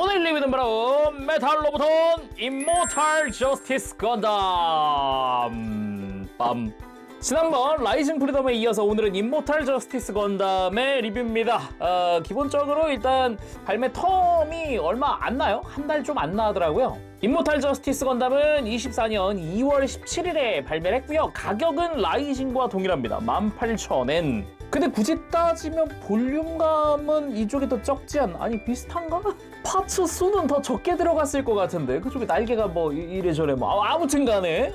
오늘 리뷰는 바로 메탈 로보톤 임모탈 저스티스 건담 빰. 지난번 라이징 프리덤에 이어서 오늘은 임모탈 저스티스 건담의 리뷰입니다. 기본적으로 일단 발매 텀이 얼마 안 나요? 한 달 좀 안 나더라고요. 임모탈 저스티스 건담은 24년 2월 17일에 발매를 했고요. 가격은 라이징과 동일합니다. 18,000엔. 근데 굳이 따지면 볼륨감은 이쪽이 더 적지 않나? 아니 비슷한가? 파츠 수는 더 적게 들어갔을 것 같은데 그쪽에 날개가 뭐 이래저래 뭐 아무튼 간에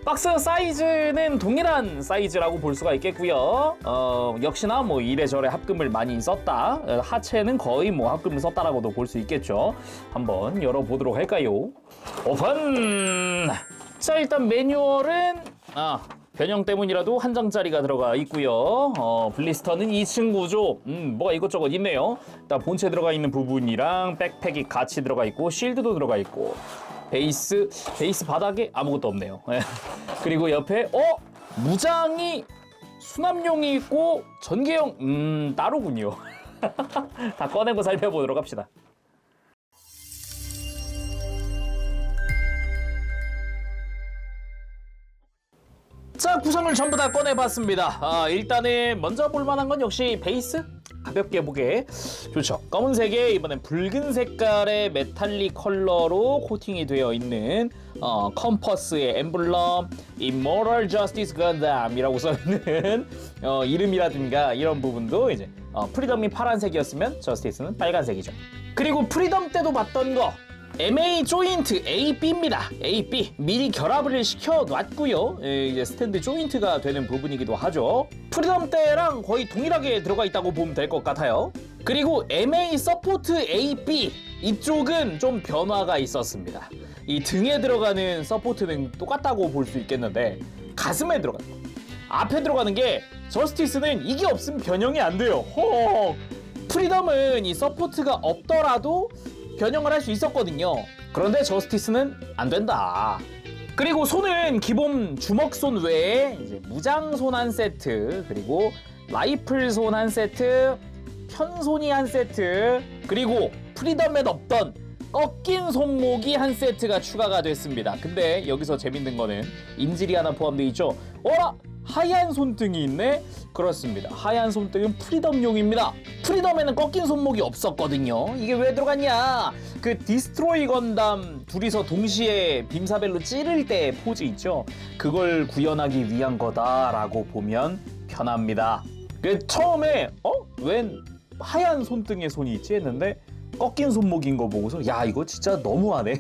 박스 사이즈는 동일한 사이즈라고 볼 수가 있겠고요. 역시나 뭐 이래저래 합금을 많이 썼다. 하체는 거의 뭐 합금을 썼다라고도 볼 수 있겠죠. 한번 열어보도록 할까요? 오픈! 자, 일단 매뉴얼은 변형 때문이라도 한 장짜리가 들어가 있고요. 블리스터는 2층 구조. 뭐가 이것저것 있네요. 일단 본체 들어가 있는 부분이랑 백팩이 같이 들어가 있고 실드도 들어가 있고 베이스 바닥에 아무것도 없네요. 그리고 옆에 무장이 수납용이 있고 전개용 따로군요. 다 꺼내고 살펴보도록 합시다. 자, 구성을 전부 다 꺼내봤습니다. 일단은 먼저 볼만한 건 역시 베이스? 가볍게 보게 좋죠. 검은색에 이번엔 붉은 색깔의 메탈릭 컬러로 코팅이 되어 있는 컴퍼스의 엠블럼 Immortal Justice Gundam이라고 써있는 이름이라든가 이런 부분도 이제 프리덤이 파란색이었으면 저스티스는 빨간색이죠. 그리고 프리덤 때도 봤던 거 MA 조인트 AB입니다. AB 미리 결합을 시켜놨고요. 이제 스탠드 조인트가 되는 부분이기도 하죠. 프리덤 때랑 거의 동일하게 들어가 있다고 보면 될 것 같아요. 그리고 MA 서포트 AB 이쪽은 좀 변화가 있었습니다. 이 등에 들어가는 서포트는 똑같다고 볼 수 있겠는데 가슴에 들어가는 거, 앞에 들어가는 게 저스티스는 이게 없으면 변형이 안 돼요. 프리덤은 이 서포트가 없더라도 변형을 할 수 있었거든요. 그런데 저스티스는 안 된다. 그리고 손은 기본 주먹손 외에 이제 무장손 한 세트, 그리고 라이플손 한 세트, 편손이 한 세트, 그리고 프리덤엔 없던 꺾인 손목이 한 세트가 추가가 됐습니다. 근데 여기서 재밌는 거는 인질이 하나 포함되어 있죠. 하얀 손등이 있네? 그렇습니다. 하얀 손등은 프리덤용입니다. 프리덤에는 꺾인 손목이 없었거든요. 이게 왜 들어갔냐? 그 디스트로이 건담 둘이서 동시에 빔사벨로 찌를 때 포즈 있죠? 그걸 구현하기 위한 거다라고 보면 편합니다. 처음에 웬 하얀 손등에 손이 있지 했는데 꺾인 손목인 거 보고서 야 이거 진짜 너무하네.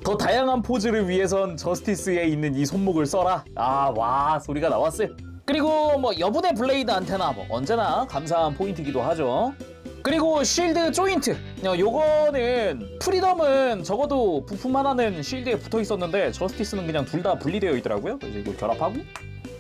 더 다양한 포즈를 위해선 저스티스에 있는 이 손목을 써라. 와 소리가 나왔어요. 그리고 뭐 여분의 블레이드 안테나 뭐 언제나 감사한 포인트이기도 하죠. 그리고 쉴드 조인트, 요거는 프리덤은 적어도 부품 하나는 쉴드에 붙어 있었는데 저스티스는 그냥 둘 다 분리되어 있더라고요. 그래서 이걸 결합하고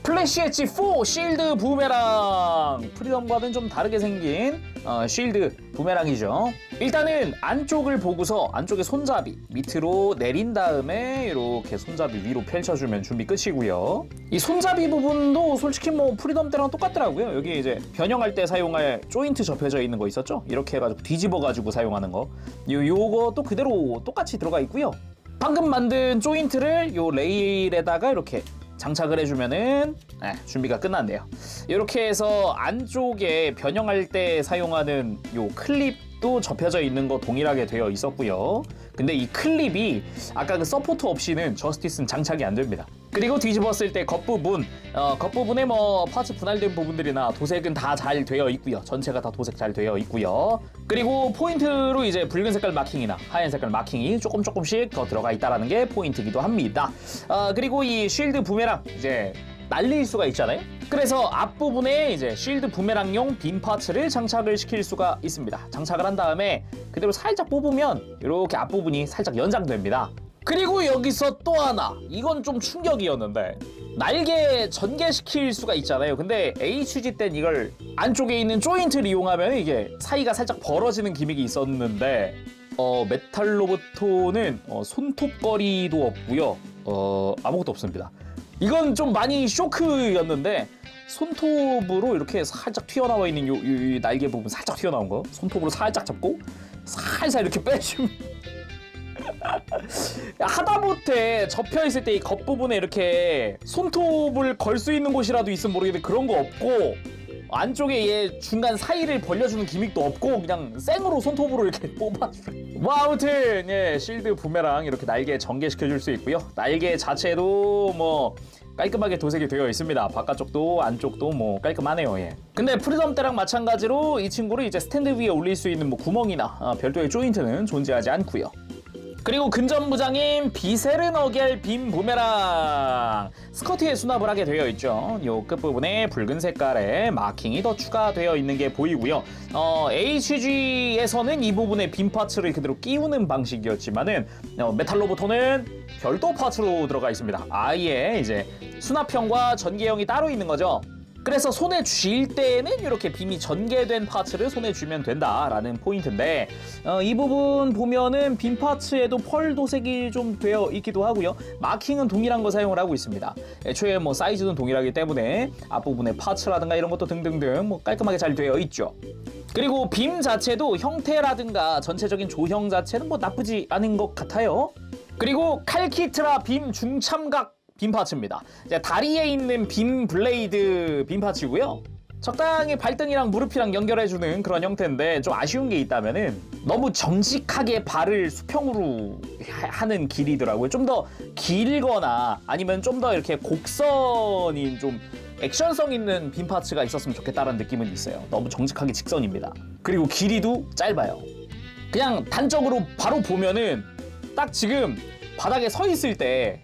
플래시 엣지 4 쉴드 부메랑, 프리덤과는 좀 다르게 생긴 쉴드 부메랑이죠. 일단은 안쪽을 보고서 안쪽에 손잡이 밑으로 내린 다음에 이렇게 손잡이 위로 펼쳐주면 준비 끝이고요. 이 손잡이 부분도 솔직히 뭐 프리덤 때랑 똑같더라고요. 여기 이제 변형할 때 사용할 조인트 접혀져 있는 거 있었죠? 이렇게 해가지고 뒤집어가지고 사용하는 거, 요것도 그대로 똑같이 들어가 있고요. 방금 만든 조인트를 요 레일에다가 이렇게 장착을 해주면은 준비가 끝났네요. 이렇게 해서 안쪽에 변형할 때 사용하는 요 클립도 접혀져 있는 거 동일하게 되어 있었고요. 근데 이 클립이 아까 그 서포트 없이는 저스티스는 장착이 안 됩니다. 그리고 뒤집었을 때 겉부분에 뭐 파츠 분할된 부분들이나 도색은 다 잘 되어 있고요. 전체가 다 도색 잘 되어 있고요. 그리고 포인트로 이제 붉은 색깔 마킹이나 하얀 색깔 마킹이 조금씩 더 들어가 있다라는 게 포인트이기도 합니다. 그리고 이 쉴드 부메랑 이제 날릴 수가 있잖아요. 그래서 앞부분에 이제 쉴드 부메랑용 빔 파츠를 장착을 시킬 수가 있습니다. 장착을 한 다음에 그대로 살짝 뽑으면 이렇게 앞부분이 살짝 연장됩니다. 그리고 여기서 또 하나, 이건 좀 충격이었는데 날개 전개시킬 수가 있잖아요. 근데 HG 땐 이걸 안쪽에 있는 조인트를 이용하면 이게 사이가 살짝 벌어지는 기믹이 있었는데 메탈 로보톤은 손톱걸이도 없고요. 아무것도 없습니다. 이건 좀 많이 쇼크였는데 손톱으로 이렇게 살짝 튀어나와 있는 이 날개 부분 살짝 튀어나온 거 손톱으로 살짝 잡고 살살 이렇게 빼주면 하다못해 접혀있을 때 이 겉부분에 이렇게 손톱을 걸 수 있는 곳이라도 있으면 모르겠는데 그런 거 없고 안쪽에 얘 중간 사이를 벌려주는 기믹도 없고 그냥 생으로 손톱으로 이렇게 뽑아줘. 뭐 아무튼 예, 실드 부메랑 이렇게 날개 전개시켜줄 수 있고요. 날개 자체도 뭐 깔끔하게 도색이 되어 있습니다. 바깥쪽도 안쪽도 뭐 깔끔하네요. 예. 근데 프리덤 때랑 마찬가지로 이 친구를 이제 스탠드 위에 올릴 수 있는 뭐 구멍이나 별도의 조인트는 존재하지 않고요. 그리고 근접무장인 비세르너겔 빔 부메랑 스커트에 수납을 하게 되어 있죠. 요 끝부분에 붉은 색깔의 마킹이 더 추가되어 있는 게 보이고요. HG에서는 이 부분에 빔 파츠를 그대로 끼우는 방식이었지만은 메탈로보토는 별도 파츠로 들어가 있습니다. 아예 이제 수납형과 전개형이 따로 있는 거죠. 그래서 손에 쥘 때는 이렇게 빔이 전개된 파츠를 손에 쥐면 된다라는 포인트인데 이 부분 보면은 빔 파츠에도 펄 도색이 좀 되어 있기도 하고요. 마킹은 동일한 거 사용을 하고 있습니다. 애초에 뭐 사이즈는 동일하기 때문에 앞부분에 파츠라든가 이런 것도 등등등 뭐 깔끔하게 잘 되어 있죠. 그리고 빔 자체도 형태라든가 전체적인 조형 자체는 뭐 나쁘지 않은 것 같아요. 그리고 칼키트라 빔 중참각 빔 파츠입니다. 이제 다리에 있는 빔 블레이드 빔 파츠고요. 적당히 발등이랑 무릎이랑 연결해주는 그런 형태인데 좀 아쉬운 게 있다면은 너무 정직하게 발을 수평으로 하는 길이더라고요. 좀 더 길거나 아니면 좀 더 이렇게 곡선인 좀 액션성 있는 빔 파츠가 있었으면 좋겠다는 느낌은 있어요. 너무 정직하게 직선입니다. 그리고 길이도 짧아요. 그냥 단적으로 바로 보면은 딱 지금 바닥에 서 있을 때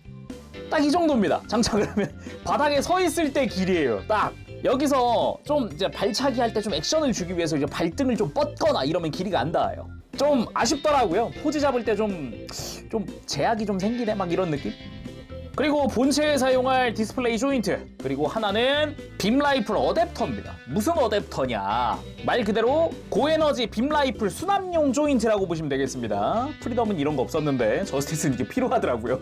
딱 이 정도입니다. 장착을 하면 바닥에 서 있을 때 길이에요. 딱 여기서 좀 이제 발차기 할 때 좀 액션을 주기 위해서 이제 발등을 좀 뻗거나 이러면 길이가 안 닿아요. 좀 아쉽더라고요. 포즈 잡을 때 좀 제약이 좀 생기네 막 이런 느낌. 그리고 본체에 사용할 디스플레이 조인트, 그리고 하나는 빔 라이플 어댑터입니다. 무슨 어댑터냐, 말 그대로 고에너지 빔 라이플 수납용 조인트라고 보시면 되겠습니다. 프리덤은 이런 거 없었는데 저스티스는 이게 필요하더라고요.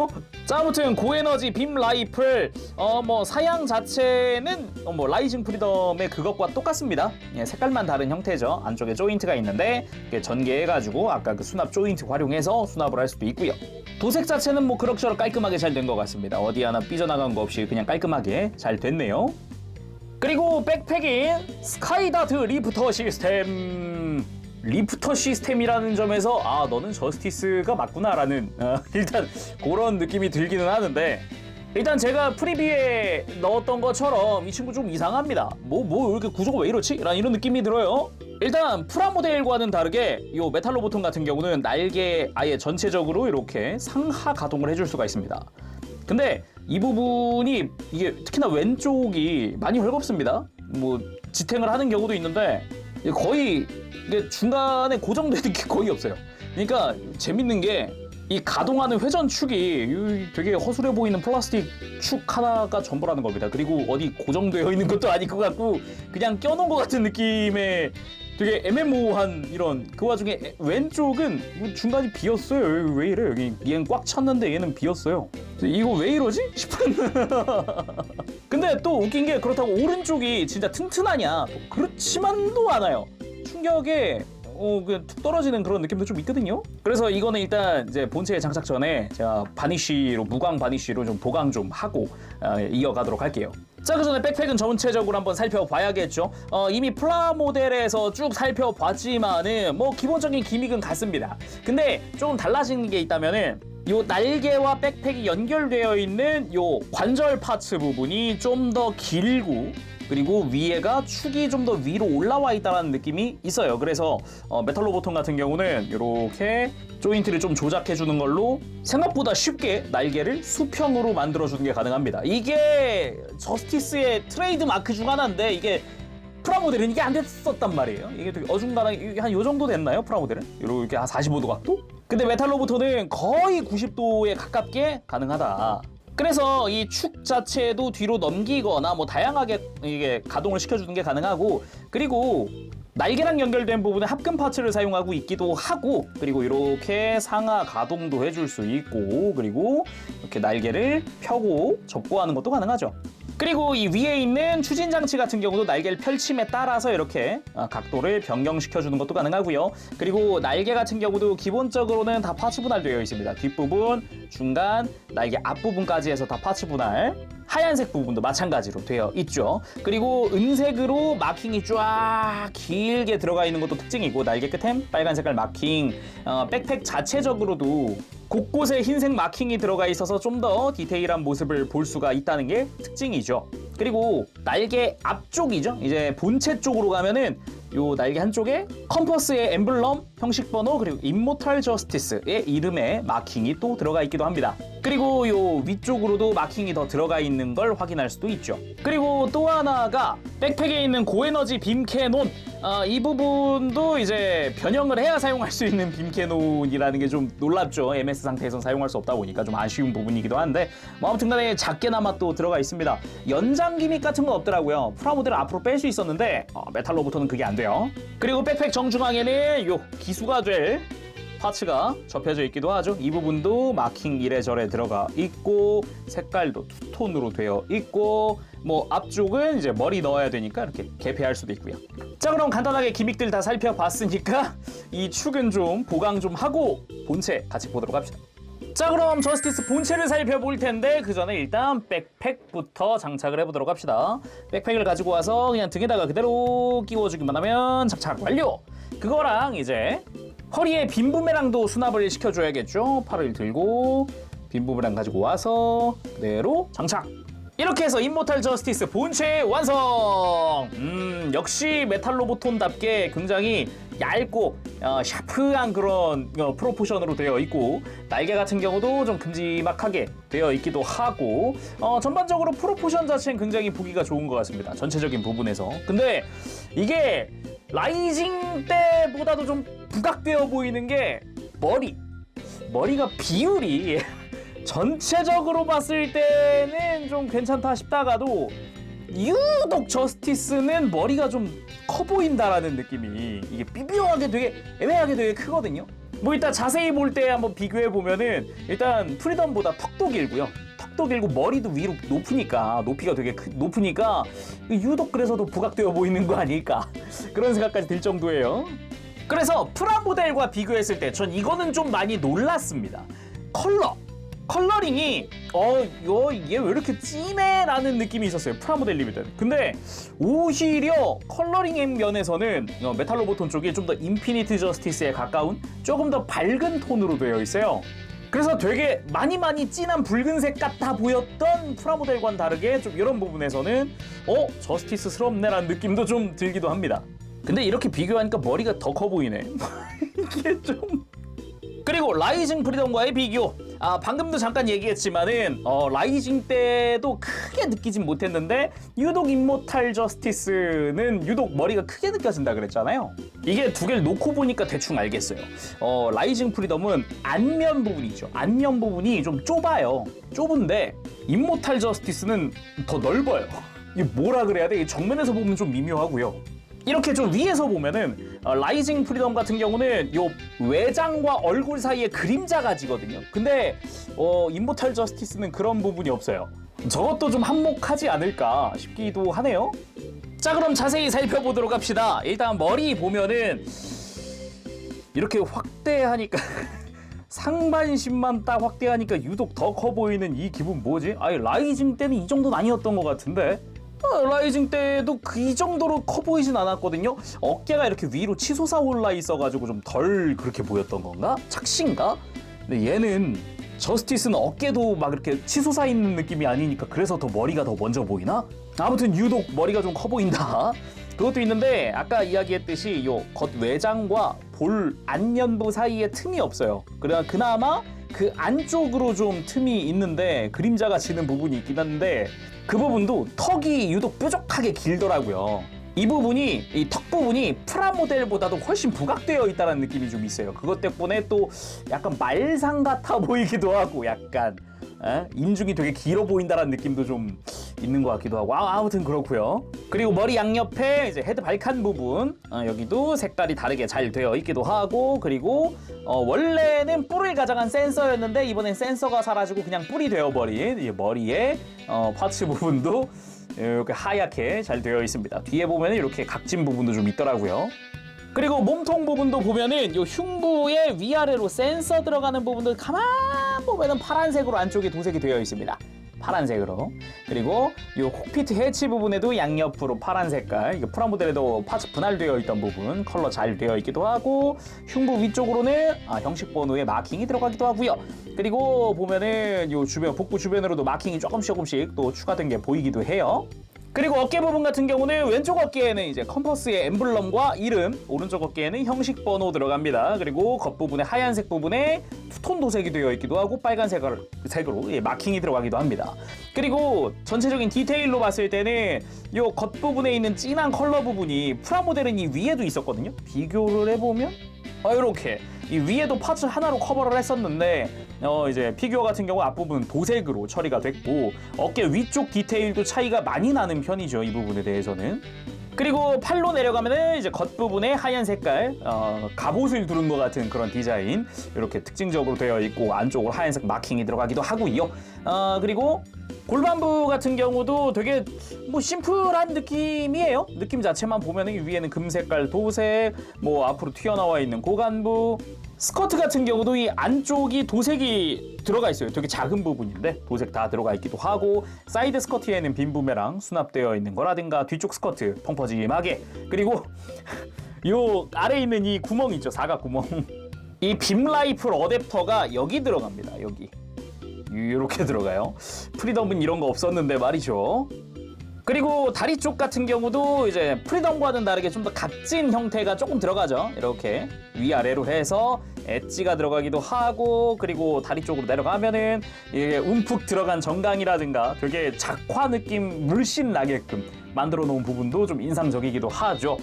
자, 아무튼 고에너지 빔 라이플 뭐 사양 자체는 뭐 라이징 프리덤의 그것과 똑같습니다. 예, 색깔만 다른 형태죠. 안쪽에 조인트가 있는데 전개해가지고 아까 그 수납 조인트 활용해서 수납을 할 수도 있고요. 도색 자체는 뭐 그럭저럭 깔끔하게 잘 된 것 같습니다. 어디 하나 삐져나간 거 없이 그냥 깔끔하게 잘 됐네요. 그리고 백팩인 스카이다트 리프터 시스템. 리프터 시스템이라는 점에서 아, 너는 저스티스가 맞구나라는 일단 그런 느낌이 들기는 하는데, 일단 제가 프리뷰에 넣었던 것처럼 이 친구 좀 이상합니다. 뭐 이렇게 구조가 왜 이렇지? 라는 이런 느낌이 들어요. 일단 프라모델과는 다르게 이 메탈로보톤 같은 경우는 날개 아예 전체적으로 이렇게 상하 가동을 해줄 수가 있습니다. 근데 이 부분이 이게 특히나 왼쪽이 많이 헐겁습니다. 뭐 지탱을 하는 경우도 있는데 거의 이게 중간에 고정되는 게 거의 없어요. 그러니까 재밌는 게 이 가동하는 회전축이 되게 허술해 보이는 플라스틱 축 하나가 전부라는 겁니다. 그리고 어디 고정되어 있는 것도 아닐 것 같고 그냥 껴놓은 것 같은 느낌의 되게 애매모호한 이런, 그 와중에 왼쪽은 중간이 비었어요. 왜 이래? 여기 얘는 꽉 찼는데 얘는 비었어요. 이거 왜 이러지? 싶은. 근데 또 웃긴 게 그렇다고 오른쪽이 진짜 튼튼하냐? 그렇지만도 않아요. 충격에 그냥 툭 떨어지는 그런 느낌도 좀 있거든요. 그래서 이거는 일단 이제 본체에 장착 전에 제가 바니쉬로, 무광 바니쉬로 좀 보강 좀 하고 이어가도록 할게요. 자, 그 전에 백팩은 전체적으로 한번 살펴봐야겠죠. 이미 프라모델에서 쭉 살펴봤지만은 뭐 기본적인 기믹은 같습니다. 근데 조금 달라진 게 있다면은 요 날개와 백팩이 연결되어 있는 요 관절 파츠 부분이 좀 더 길고, 그리고 위에가 축이 좀 더 위로 올라와 있다는 느낌이 있어요. 그래서 메탈로보톤 같은 경우는 이렇게 조인트를 좀 조작해주는 걸로 생각보다 쉽게 날개를 수평으로 만들어주는 게 가능합니다. 이게 저스티스의 트레이드 마크 중 하나인데 이게 프라모델은 이게 안 됐었단 말이에요. 이게 되게 어중간하게 한 요 정도 됐나요? 프라모델은? 이렇게 한 45도 각도? 근데 메탈로보톤은 거의 90도에 가깝게 가능하다. 그래서 이 축 자체도 뒤로 넘기거나 뭐 다양하게 이게 가동을 시켜주는 게 가능하고, 그리고 날개랑 연결된 부분에 합금 파츠를 사용하고 있기도 하고, 그리고 이렇게 상하 가동도 해줄 수 있고, 그리고 이렇게 날개를 펴고 접고 하는 것도 가능하죠. 그리고 이 위에 있는 추진 장치 같은 경우도 날개를 펼침에 따라서 이렇게 각도를 변경시켜주는 것도 가능하고요. 그리고 날개 같은 경우도 기본적으로는 다 파츠 분할되어 있습니다. 뒷부분, 중간, 날개 앞부분까지 해서 다 파츠 분할. 하얀색 부분도 마찬가지로 되어 있죠. 그리고 은색으로 마킹이 쫙 길게 들어가 있는 것도 특징이고, 날개 끝엔 빨간 색깔 마킹, 백팩 자체적으로도 곳곳에 흰색 마킹이 들어가 있어서 좀 더 디테일한 모습을 볼 수가 있다는 게 특징이죠. 그리고 날개 앞쪽이죠. 이제 본체 쪽으로 가면은 요 날개 한쪽에 컴퍼스의 엠블럼, 형식 번호, 그리고 임모탈 저스티스의 이름의 마킹이 또 들어가 있기도 합니다. 그리고 요 위쪽으로도 마킹이 더 들어가 있는 걸 확인할 수도 있죠. 그리고 또 하나가 백팩에 있는 고에너지 빔 캐논, 이 부분도 이제 변형을 해야 사용할 수 있는 빔 캐논이라는 게 좀 놀랍죠. MS 상태에선 사용할 수 없다 보니까 좀 아쉬운 부분이기도 한데, 뭐 아무튼 간에 작게나마 또 들어가 있습니다. 연장 기믹 같은 건 없더라고요. 프라모델을 앞으로 뺄 수 있었는데 메탈로부터는 그게 안 돼요. 그리고 백팩 정중앙에는 요 기수가 될 파츠가 접혀져 있기도 하죠. 이 부분도 마킹 이래저래 들어가 있고, 색깔도 투톤으로 되어 있고, 뭐 앞쪽은 이제 머리 넣어야 되니까 이렇게 개폐할 수도 있고요. 자, 그럼 간단하게 기믹들 다 살펴봤으니까 이 축은 좀 보강 좀 하고 본체 같이 보도록 합시다. 자, 그럼 저스티스 본체를 살펴볼 텐데 그 전에 일단 백팩부터 장착을 해보도록 합시다. 백팩을 가지고 와서 그냥 등에다가 그대로 끼워주기만 하면 장착 완료! 그거랑 이제 허리에 빔 부메랑도 수납을 시켜줘야겠죠. 팔을 들고 빔 부메랑 가지고 와서 그대로 장착! 이렇게 해서 임모탈 저스티스 본체 완성! 역시 메탈로보톤답게 굉장히 얇고 샤프한 그런 프로포션으로 되어 있고, 날개 같은 경우도 좀 큼지막하게 되어 있기도 하고, 전반적으로 프로포션 자체는 굉장히 보기가 좋은 것 같습니다. 전체적인 부분에서. 근데 이게 라이징 때보다도 좀 부각되어 보이는 게 머리가 비율이 전체적으로 봤을 때는 좀 괜찮다 싶다가도 유독 저스티스는 머리가 좀 커 보인다라는 느낌이, 이게 삐삐하게 되게 애매하게 되게 크거든요. 뭐 일단 자세히 볼 때 한번 비교해 보면은 일단 프리덤보다 턱도 길고요. 턱도 길고 머리도 위로 높으니까, 높이가 되게 높으니까 유독 그래서 더 부각되어 보이는 거 아닐까 그런 생각까지 들 정도예요. 그래서 프라모델과 비교했을 때 전 이거는 좀 많이 놀랐습니다. 컬러링이 얘 왜 이렇게 진해? 라는 느낌이 있었어요. 프라모델 리뷰 때는. 근데 오히려 컬러링 면에서는 메탈로보톤 쪽이 좀 더 인피니트 저스티스에 가까운 조금 더 밝은 톤으로 되어 있어요. 그래서 되게 많이 진한 붉은색 같아 보였던 프라모델과는 다르게 좀 이런 부분에서는 저스티스스럽네라는 느낌도 좀 들기도 합니다. 근데 이렇게 비교하니까 머리가 더 커 보이네. 이게 좀... 그리고 라이징 프리덤과의 비교, 방금도 잠깐 얘기했지만은 라이징 때도 크게 느끼진 못했는데 유독 임모탈 저스티스는 유독 머리가 크게 느껴진다 그랬잖아요. 이게 두 개를 놓고 보니까 대충 알겠어요. 라이징 프리덤은 안면 부분이죠. 안면 부분이 좀 좁아요. 좁은데 임모탈 저스티스는 더 넓어요. 이게 뭐라 그래야 돼? 정면에서 보면 좀 미묘하고요. 이렇게 좀 위에서 보면은 라이징 프리덤 같은 경우는 요 외장과 얼굴 사이에 그림자가 지거든요. 근데 임모탈 저스티스는 그런 부분이 없어요. 저것도 좀 한몫하지 않을까 싶기도 하네요. 자, 그럼 자세히 살펴보도록 합시다. 일단 머리 보면은 이렇게 확대하니까 상반신만 딱 확대하니까 유독 더 커 보이는 이 기분 뭐지? 아니, 라이징 때는 이 정도는 아니었던 것 같은데. 라이징 때도 이 정도로 커 보이진 않았거든요. 어깨가 이렇게 위로 치솟아 올라 있어가지고 좀 덜 그렇게 보였던 건가? 착신가? 근데 얘는 저스티스는 어깨도 막 이렇게 치솟아 있는 느낌이 아니니까 그래서 더 머리가 더 먼저 보이나? 아무튼 유독 머리가 좀 커 보인다. 그것도 있는데 아까 이야기했듯이 요 겉 외장과 볼 안면부 사이에 틈이 없어요. 그나마 그 안쪽으로 좀 틈이 있는데 그림자가 지는 부분이 있긴 한데 그 부분도 턱이 유독 뾰족하게 길더라고요. 이 부분이, 이 턱 부분이 프라모델보다도 훨씬 부각되어 있다는 느낌이 좀 있어요. 그것 때문에 또 약간 말상 같아 보이기도 하고 약간 인중이 되게 길어 보인다라는 느낌도 좀 있는 것 같기도 하고 아무튼 그렇고요. 그리고 머리 양옆에 이제 헤드 발칸 부분 여기도 색깔이 다르게 잘 되어 있기도 하고 그리고 원래는 뿔을 가장한 센서였는데 이번엔 센서가 사라지고 그냥 뿔이 되어버린 이 머리에 파츠 부분도 이렇게 하얗게 잘 되어 있습니다. 뒤에 보면 이렇게 각진 부분도 좀 있더라고요. 그리고 몸통 부분도 보면은 요 흉부의 위아래로 센서 들어가는 부분도 가만 보면은 파란색으로 안쪽에 도색이 되어 있습니다. 파란색으로. 그리고 요 콕피트 해치 부분에도 양옆으로 파란 색깔, 이게 프라모델에도 파츠 분할되어 있던 부분 컬러 잘 되어 있기도 하고 흉부 위쪽으로는 형식 번호의 마킹이 들어가기도 하고요. 그리고 보면은 요 주변 복부 주변으로도 마킹이 조금씩 또 추가된 게 보이기도 해요. 그리고 어깨 부분 같은 경우는 왼쪽 어깨에는 이제 컴퍼스의 엠블럼과 이름, 오른쪽 어깨에는 형식 번호 들어갑니다. 그리고 겉부분에 하얀색 부분에 투톤 도색이 되어 있기도 하고 빨간색으로 마킹이 들어가기도 합니다. 그리고 전체적인 디테일로 봤을 때는 이 겉부분에 있는 진한 컬러 부분이 프라모델은 이 위에도 있었거든요. 비교를 해보면 이렇게 이 위에도 파츠 하나로 커버를 했었는데 이제 피규어 같은 경우 앞부분 도색으로 처리가 됐고 어깨 위쪽 디테일도 차이가 많이 나는 편이죠. 이 부분에 대해서는. 그리고 팔로 내려가면은 이제 겉부분에 하얀 색깔 갑옷을 두른 것 같은 그런 디자인 이렇게 특징적으로 되어 있고 안쪽으로 하얀색 마킹이 들어가기도 하고요. 그리고 골반부 같은 경우도 되게 뭐 심플한 느낌이에요. 느낌 자체만 보면은 위에는 금색깔 도색, 뭐 앞으로 튀어나와 있는 고관부, 스커트 같은 경우도 이 안쪽이 도색이 들어가 있어요. 되게 작은 부분인데 도색 다 들어가 있기도 하고 사이드 스커트에는 빈 부메랑 수납되어 있는 거라든가 뒤쪽 스커트 펑퍼짐하게 그리고 요 아래에 있는 이 구멍 있죠. 사각 구멍. 이 빔 라이플 어댑터가 여기 들어갑니다. 여기. 이렇게 들어가요. 프리덤은 이런 거 없었는데 말이죠. 그리고 다리 쪽 같은 경우도 이제 프리덤과는 다르게 좀 더 각진 형태가 조금 들어가죠. 이렇게 위아래로 해서 엣지가 들어가기도 하고 그리고 다리 쪽으로 내려가면은 이게 움푹 들어간 정강이라든가 되게 작화 느낌 물씬 나게끔 만들어 놓은 부분도 좀 인상적이기도 하죠.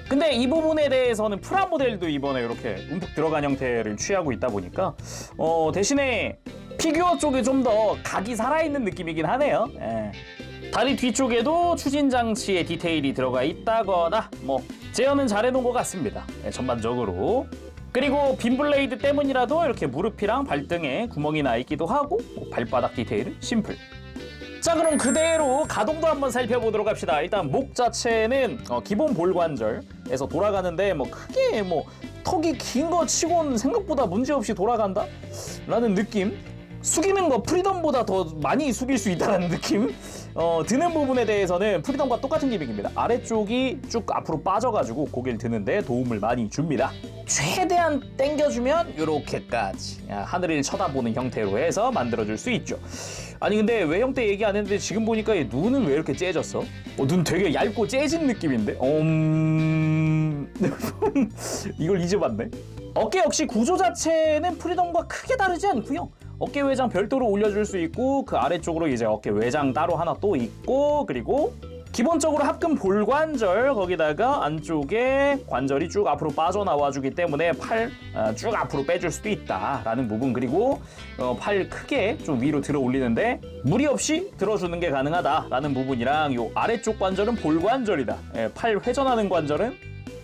근데 이 부분에 대해서는 프라모델도 이번에 이렇게 움푹 들어간 형태를 취하고 있다 보니까 대신에 피규어 쪽에 좀 더 각이 살아있는 느낌이긴 하네요. 다리 뒤쪽에도 추진 장치의 디테일이 들어가 있다거나 뭐 제어는 잘해놓은 것 같습니다. 전반적으로. 그리고 빔 블레이드 때문이라도 이렇게 무릎이랑 발등에 구멍이 나 있기도 하고 발바닥 디테일은 심플. 자 그럼 그대로 가동도 한번 살펴보도록 합시다. 일단 목 자체는 기본 볼관절에서 돌아가는데 뭐 크게 뭐 턱이 긴 거 치고는 생각보다 문제없이 돌아간다? 라는 느낌. 숙이는 거 프리덤보다 더 많이 숙일 수 있다는 느낌. 드는 부분에 대해서는 프리덤과 똑같은 기믹입니다. 아래쪽이 쭉 앞으로 빠져가지고 고개를 드는데 도움을 많이 줍니다. 최대한 당겨주면 이렇게까지 하늘을 쳐다보는 형태로 해서 만들어줄 수 있죠. 아니 근데 외형때 얘기 안 했는데 지금 보니까 얘 눈은 왜 이렇게 째졌어? 눈 되게 얇고 째진 느낌인데? 이걸 잊어봤네. 어깨 역시 구조 자체는 프리덤과 크게 다르지 않고요. 어깨 외장 별도로 올려줄 수 있고 그 아래쪽으로 이제 어깨 외장 따로 하나 또 있고 그리고 기본적으로 합금 볼관절 거기다가 안쪽에 관절이 쭉 앞으로 빠져나와주기 때문에 팔 쭉 앞으로 빼줄 수도 있다라는 부분 그리고 팔 크게 좀 위로 들어 올리는데 무리 없이 들어주는 게 가능하다라는 부분이랑 요 아래쪽 관절은 볼관절이다. 팔 회전하는 관절은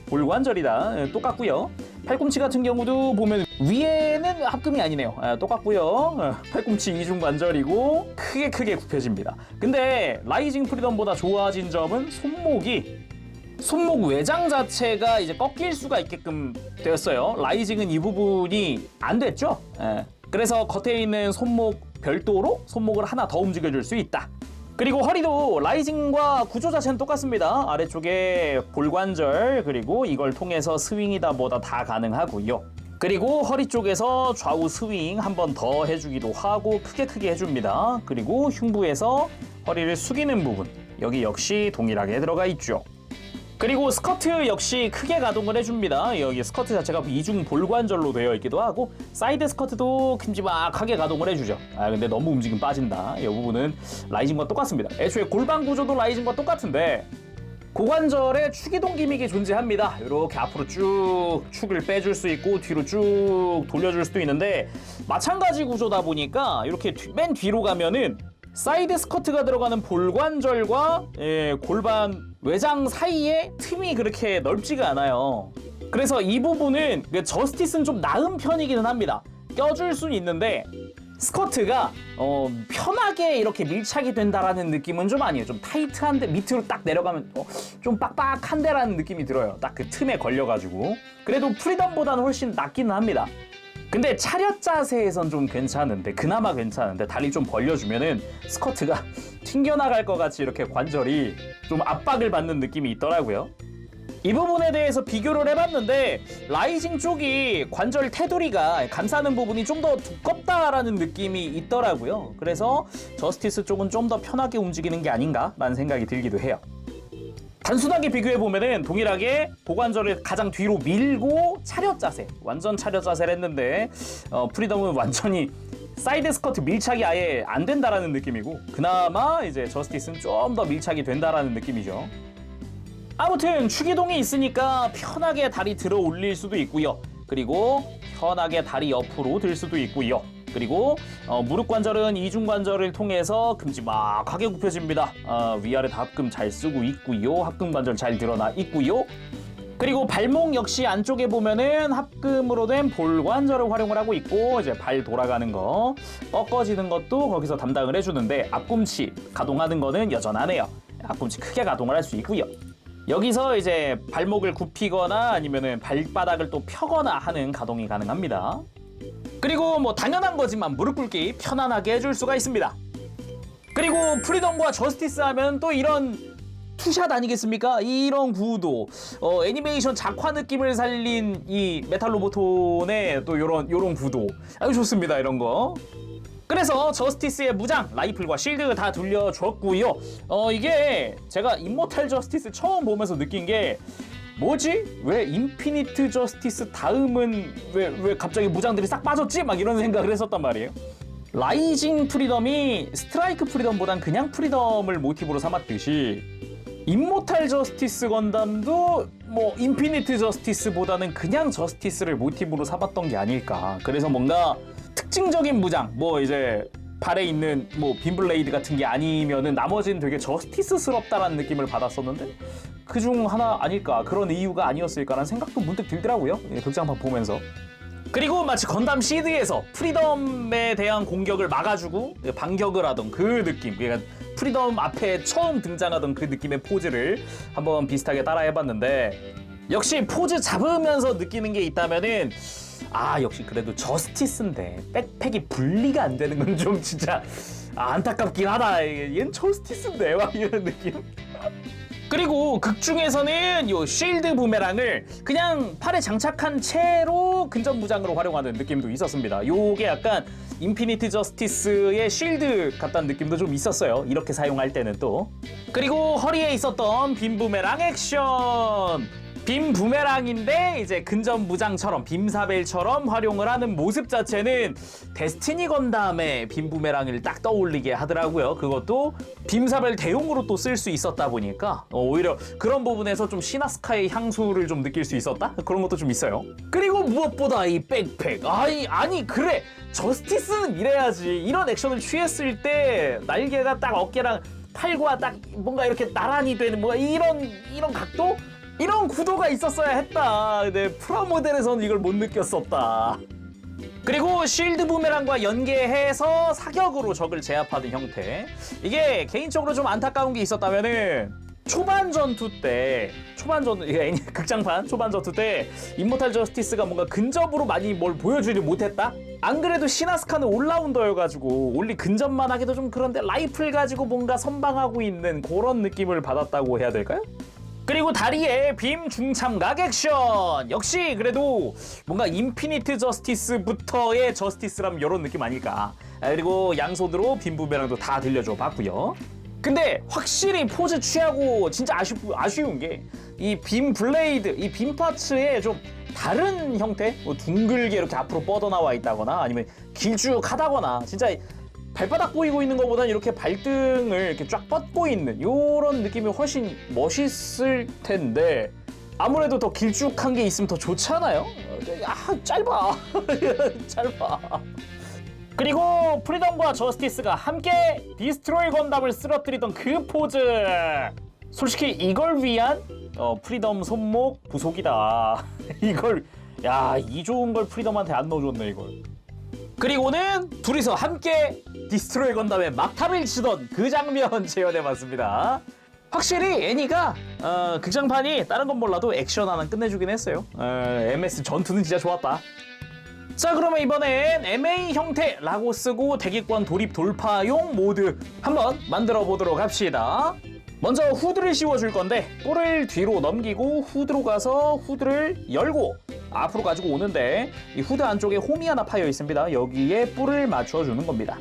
볼관절이다. 똑같고요. 팔꿈치 같은 경우도 보면 위에는 합금이 아니네요. 똑같고요. 팔꿈치 이중 관절이고 크게 굽혀집니다. 근데 라이징 프리덤보다 좋아진 점은 손목 외장 자체가 이제 꺾일 수가 있게끔 되었어요. 라이징은 이 부분이 안 됐죠. 그래서 겉에 있는 손목 별도로 손목을 하나 더 움직여줄 수 있다. 그리고 허리도 라이징과 구조 자체는 똑같습니다. 아래쪽에 볼관절 그리고 이걸 통해서 스윙이다 뭐다 다 가능하고요. 그리고 허리 쪽에서 좌우 스윙 한 번 더 해주기도 하고 크게 해줍니다. 그리고 흉부에서 허리를 숙이는 부분 여기 역시 동일하게 들어가 있죠. 그리고 스커트 역시 크게 가동을 해줍니다. 여기 스커트 자체가 이중 볼관절로 되어 있기도 하고 사이드 스커트도 큼지막하게 가동을 해주죠. 근데 너무 움직임 빠진다. 이 부분은 라이징과 똑같습니다. 애초에 골반 구조도 라이징과 똑같은데 고관절에 축이동 기믹이 존재합니다. 이렇게 앞으로 쭉 축을 빼줄 수 있고 뒤로 쭉 돌려줄 수도 있는데 마찬가지 구조다 보니까 이렇게 맨 뒤로 가면은 사이드 스커트가 들어가는 볼관절과 골반 외장 사이에 틈이 그렇게 넓지가 않아요. 그래서 이 부분은 저스티스는 좀 나은 편이기는 합니다. 껴줄 수는 있는데 스커트가 편하게 이렇게 밀착이 된다라는 느낌은 좀 아니에요. 좀 타이트한데 밑으로 딱 내려가면 좀 빡빡한데라는 느낌이 들어요. 딱 그 틈에 걸려가지고. 그래도 프리덤보다는 훨씬 낫기는 합니다. 근데 차렷 자세에선 좀 괜찮은데, 그나마 괜찮은데 다리 좀 벌려주면은 스커트가 튕겨나갈 것 같이 이렇게 관절이 좀 압박을 받는 느낌이 있더라고요. 이 부분에 대해서 비교를 해봤는데 라이징 쪽이 관절 테두리가 감싸는 부분이 좀 더 두껍다라는 느낌이 있더라고요. 그래서 저스티스 쪽은 좀 더 편하게 움직이는 게 아닌가라는 생각이 들기도 해요. 단순하게 비교해보면은 동일하게 고관절을 가장 뒤로 밀고 차렷 자세, 완전 차렷 자세를 했는데 프리덤은 완전히 사이드 스커트 밀착이 아예 안 된다라는 느낌이고, 그나마 이제 저스티스는 좀 더 밀착이 된다라는 느낌이죠. 아무튼 축이동이 있으니까 편하게 다리 들어 올릴 수도 있고요. 그리고 편하게 다리 옆으로 들 수도 있고요. 그리고 무릎 관절은 이중 관절을 통해서 큼지막하게 굽혀집니다. 위아래 다 합금 잘 쓰고 있고요. 합금 관절 잘 드러나 있고요. 그리고 발목 역시 안쪽에 보면은 합금으로 된 볼관절을 활용을 하고 있고, 이제 발 돌아가는 거, 꺾어지는 것도 거기서 담당을 해주는데 앞꿈치 가동하는 거는 여전하네요. 앞꿈치 크게 가동을 할 수 있고요. 여기서 이제 발목을 굽히거나 아니면은 발바닥을 또 펴거나 하는 가동이 가능합니다. 그리고 뭐 당연한 거지만 무릎 꿇기 편안하게 해줄 수가 있습니다. 그리고 프리덤과 저스티스 하면 또 이런 투샷 아니겠습니까? 이런 구도, 애니메이션 작화 느낌을 살린 이 메탈 로보톤의 또 요런 구도 아주 좋습니다. 이런 거. 그래서 저스티스의 무장, 라이플과 실드 다 돌려줬고요. 이게 제가 임모탈 저스티스 처음 보면서 느낀 게 뭐지? 왜 인피니트 저스티스 다음은 왜 갑자기 무장들이 싹 빠졌지? 막 이런 생각을 했었단 말이에요. 라이징 프리덤이 스트라이크 프리덤보단 그냥 프리덤을 모티브로 삼았듯이 임모탈 저스티스 건담도 뭐 인피니트 저스티스보다는 그냥 저스티스를 모티브로 삼았던 게 아닐까. 그래서 뭔가 특징적인 무장, 뭐 이제 발에 있는 뭐 빔블레이드 같은 게 아니면은 나머지는 되게 저스티스스럽다라는 느낌을 받았었는데 그중 하나 아닐까, 그런 이유가 아니었을까라는 생각도 문득 들더라고요. 극장판 보면서. 그리고 마치 건담 시드에서 프리덤에 대한 공격을 막아주고 반격을 하던 그 느낌, 그러니까 프리덤 앞에 처음 등장하던 그 느낌의 포즈를 한번 비슷하게 따라해봤는데, 역시 포즈 잡으면서 느끼는 게 있다면은 역시 그래도 저스티스인데 백팩이 분리가 안 되는 건 좀 진짜 안타깝긴 하다. 얘는 저스티스인데 막 이런 느낌. 그리고 극 중에서는 요 쉴드 부메랑을 그냥 팔에 장착한 채로 근접 무장으로 활용하는 느낌도 있었습니다. 요게 약간 인피니티 저스티스의 쉴드 같다는 느낌도 좀 있었어요. 이렇게 사용할 때는 또. 그리고 허리에 있었던 빔 부메랑 액션. 빔 부메랑인데 이제 근접 무장처럼 빔사벨처럼 활용을 하는 모습 자체는 데스티니 건담의 빔 부메랑을 딱 떠올리게 하더라고요. 그것도 빔사벨 대용으로 또 쓸 수 있었다 보니까 오히려 그런 부분에서 좀 시나스카의 향수를 좀 느낄 수 있었다? 그런 것도 좀 있어요. 그리고 무엇보다 이 백팩, 아니 그래, 저스티스는 이래야지. 이런 액션을 취했을 때 날개가 딱 어깨랑 팔과 딱 뭔가 이렇게 나란히 되는 뭔가 이런 각도? 이런 구도가 있었어야 했다. 근데 프라모델에서는 이걸 못 느꼈었다. 그리고 쉴드 부메랑과 연계해서 사격으로 적을 제압하는 형태. 이게 개인적으로 좀 안타까운 게 있었다면은 초반 전투 때, 극장판 초반 전투 때 임모탈 저스티스가 뭔가 근접으로 많이 뭘 보여주지 못했다? 안 그래도 시나스카는 올라운더여가지고 올리 근접만 하기도 좀 그런데 라이플 가지고 뭔가 선방하고 있는 그런 느낌을 받았다고 해야 될까요? 그리고 다리에 빔 중참각 액션! 역시 그래도 뭔가 인피니트 저스티스부터의 저스티스라면 이런 느낌 아닐까. 그리고 양손으로 빔 부메랑도 다 들려줘 봤고요. 근데 확실히 포즈 취하고 진짜 아쉬운 게 이 빔 블레이드, 이 빔 파츠에 좀 다른 형태? 뭐 둥글게 이렇게 앞으로 뻗어나와 있다거나 아니면 길쭉하다거나 진짜 발바닥 보이고 있는 것보다는 이렇게 발등을 이렇게 쫙 뻗고 있는 이런 느낌이 훨씬 멋있을 텐데 아무래도 더 길쭉한 게 있으면 더 좋잖아요. 짧아. 짧아. 그리고 프리덤과 저스티스가 함께 디스트로이 건담을 쓰러뜨리던 그 포즈. 솔직히 이걸 위한 프리덤 손목 부속이다. 이걸 이 좋은 걸 프리덤한테 안 넣어줬네 이걸. 그리고는 둘이서 함께 디스트로이 건담의 막탑을 치던 그 장면 재현해봤습니다. 확실히 애니가 극장판이 다른 건 몰라도 액션 하나 끝내주긴 했어요. MS 전투는 진짜 좋았다. 자, 그러면 이번엔 MA 형태라고 쓰고 대기권 돌입 돌파용 모드 한번 만들어 보도록 합시다. 먼저 후드를 씌워줄 건데 뿔을 뒤로 넘기고 후드로 가서 후드를 열고 앞으로 가지고 오는데 이 후드 안쪽에 홈이 하나 파여 있습니다. 여기에 뿔을 맞춰주는 겁니다.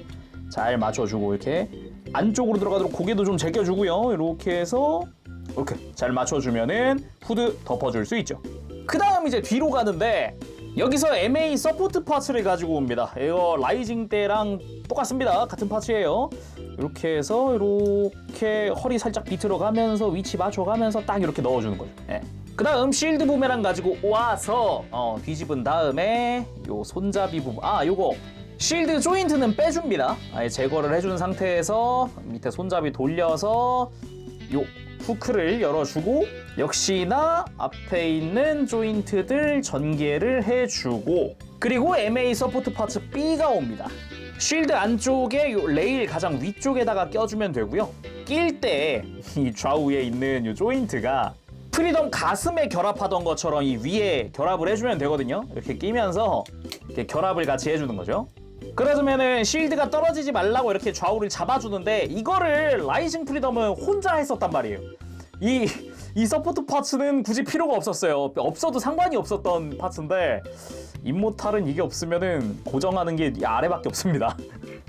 잘 맞춰주고 이렇게 안쪽으로 들어가도록 고개도 좀 제껴주고요. 이렇게 해서 이렇게 잘 맞춰주면은 후드 덮어줄 수 있죠. 그 다음 이제 뒤로 가는데 여기서 MA 서포트 파츠를 가지고 옵니다. 이거 라이징 때랑 똑같습니다. 같은 파츠예요. 이렇게 해서 이렇게 허리 살짝 비틀어 가면서 위치 맞춰가면서 딱 이렇게 넣어주는 거죠. 그 다음 실드 부메랑 가지고 와서 뒤집은 다음에 요 손잡이 부분 요거 실드 조인트는 빼줍니다. 아예 제거를 해준 상태에서 밑에 손잡이 돌려서 요 후크를 열어주고 역시나 앞에 있는 조인트들 전개를 해주고 그리고 MA 서포트 파츠 B가 옵니다. 쉴드 안쪽에 요 레일 가장 위쪽에다가 껴주면 되고요. 낄 때 이 좌우에 있는 요 조인트가 프리덤 가슴에 결합하던 것처럼 이 위에 결합을 해주면 되거든요. 이렇게 끼면서 이렇게 결합을 같이 해주는 거죠. 그러면은 실드가 떨어지지 말라고 이렇게 좌우를 잡아주는데 이거를 라이징 프리덤은 혼자 했었단 말이에요. 이 서포트 파츠는 굳이 필요가 없었어요. 없어도 상관이 없었던 파츠인데 임모탈은 이게 없으면은 고정하는 게 이 아래밖에 없습니다.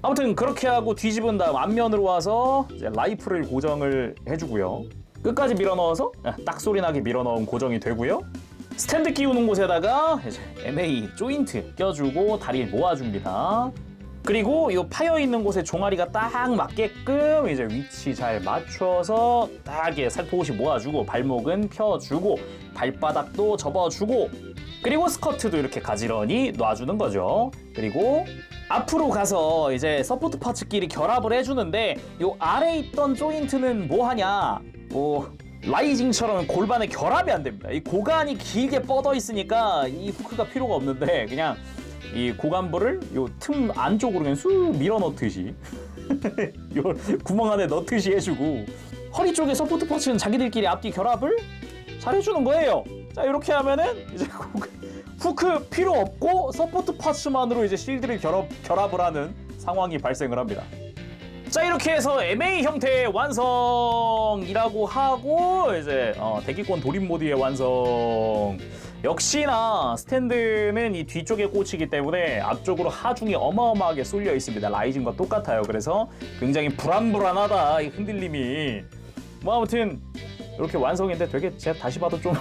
아무튼 그렇게 하고 뒤집은 다음 앞면으로 와서 이제 라이플을 고정을 해주고요. 끝까지 밀어 넣어서 딱 소리 나게 밀어 넣으면 고정이 되고요. 스탠드 끼우는 곳에다가 이제 MA 조인트 껴주고 다리를 모아줍니다. 그리고 이 파여 있는 곳에 종아리가 딱 맞게끔 이제 위치 잘 맞춰서 딱 살포시 모아주고 발목은 펴주고 발바닥도 접어주고 그리고 스커트도 이렇게 가지런히 놔주는 거죠. 그리고 앞으로 가서 이제 서포트 파츠끼리 결합을 해주는데 이 아래에 있던 조인트는 뭐 하냐? 라이징처럼 골반에 결합이 안 됩니다. 이 고관이 길게 뻗어 있으니까 이 후크가 필요가 없는데 그냥 이 고관부를 요 틈 안쪽으로 그냥 쑥 밀어 넣듯이 요 구멍 안에 넣듯이 해주고 허리 쪽에 서포트 파츠는 자기들끼리 앞뒤 결합을 잘 해주는 거예요. 자, 이렇게 하면은 이제 후크 필요 없고 서포트 파츠만으로 이제 실드를 결합을 하는 상황이 발생을 합니다. 자, 이렇게 해서 MA 형태의 완성이라고 하고 이제 대기권 돌입 모드의 완성. 역시나 스탠드는 이 뒤쪽에 꽂히기 때문에 앞쪽으로 하중이 어마어마하게 쏠려 있습니다. 라이징과 똑같아요. 그래서 굉장히 불안불안하다 이 흔들림이. 뭐 아무튼 이렇게 완성인데 되게 제가 다시 봐도 좀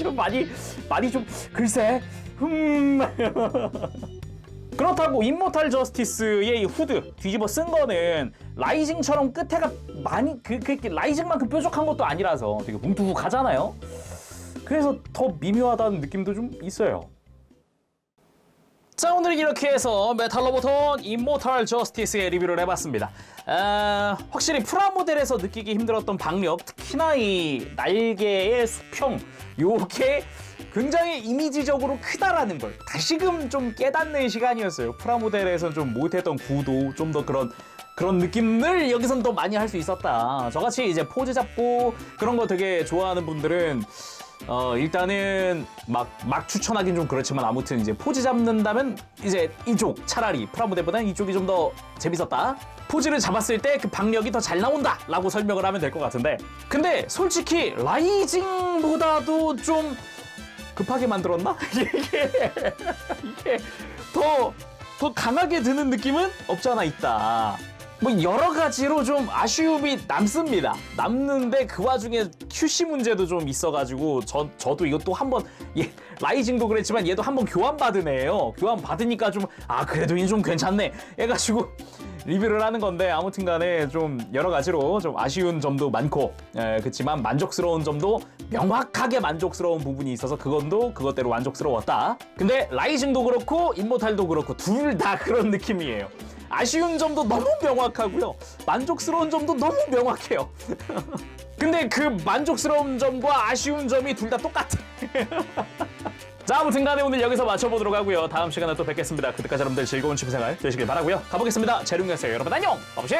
좀 많이 좀 글쎄 그렇다고 임모탈 저스티스의 이 후드 뒤집어 쓴 거는 라이징처럼 끝에가 많이 라이징만큼 뾰족한 것도 아니라서 되게 뭉툭하잖아요. 그래서 더 미묘하다는 느낌도 좀 있어요. 자, 오늘 이렇게 해서 메탈로보톤 임모탈 저스티스의 리뷰를 해봤습니다. 확실히 프라모델에서 느끼기 힘들었던 박력, 특히나 이 날개의 수평 요게 굉장히 이미지적으로 크다라는 걸 다시금 좀 깨닫는 시간이었어요. 프라모델에서는 좀 못했던 구도, 좀 더 그런 느낌을 여기선 더 많이 할 수 있었다. 저같이 이제 포즈 잡고 그런 거 되게 좋아하는 분들은 일단은 막 추천하긴 좀 그렇지만 아무튼 이제 포즈 잡는다면 이제 이쪽 차라리 프라모델보다는 이쪽이 좀 더 재밌었다. 포즈를 잡았을 때 그 박력이 더 잘 나온다 라고 설명을 하면 될 것 같은데 근데 솔직히 라이징보다도 좀 급하게 만들었나? 이게 더 강하게 드는 느낌은 없지 않아 있다. 뭐 여러 가지로 좀 아쉬움이 남습니다. 남는데 그 와중에 QC 문제도 좀 있어가지고 저도 이것도 한번 라이징도 그랬지만 얘도 한번 교환 받은 애예요. 교환 받으니까 좀 그래도 이 좀 괜찮네 해가지고 리뷰를 하는 건데 아무튼 간에 좀 여러 가지로 좀 아쉬운 점도 많고 그렇지만 만족스러운 점도 명확하게 만족스러운 부분이 있어서 그것대로 만족스러웠다. 근데 라이징도 그렇고 임모탈도 그렇고 둘 다 그런 느낌이에요. 아쉬운 점도 너무 명확하고요. 만족스러운 점도 너무 명확해요. 근데 그 만족스러운 점과 아쉬운 점이 둘 다 똑같아. 자, 아무튼 간에 오늘 여기서 마쳐보도록 하고요. 다음 시간에 또 뵙겠습니다. 그때까지 여러분들 즐거운 취미생활 되시길 바라고요. 가보겠습니다. 재룡이었어요. 여러분 안녕! 바보시!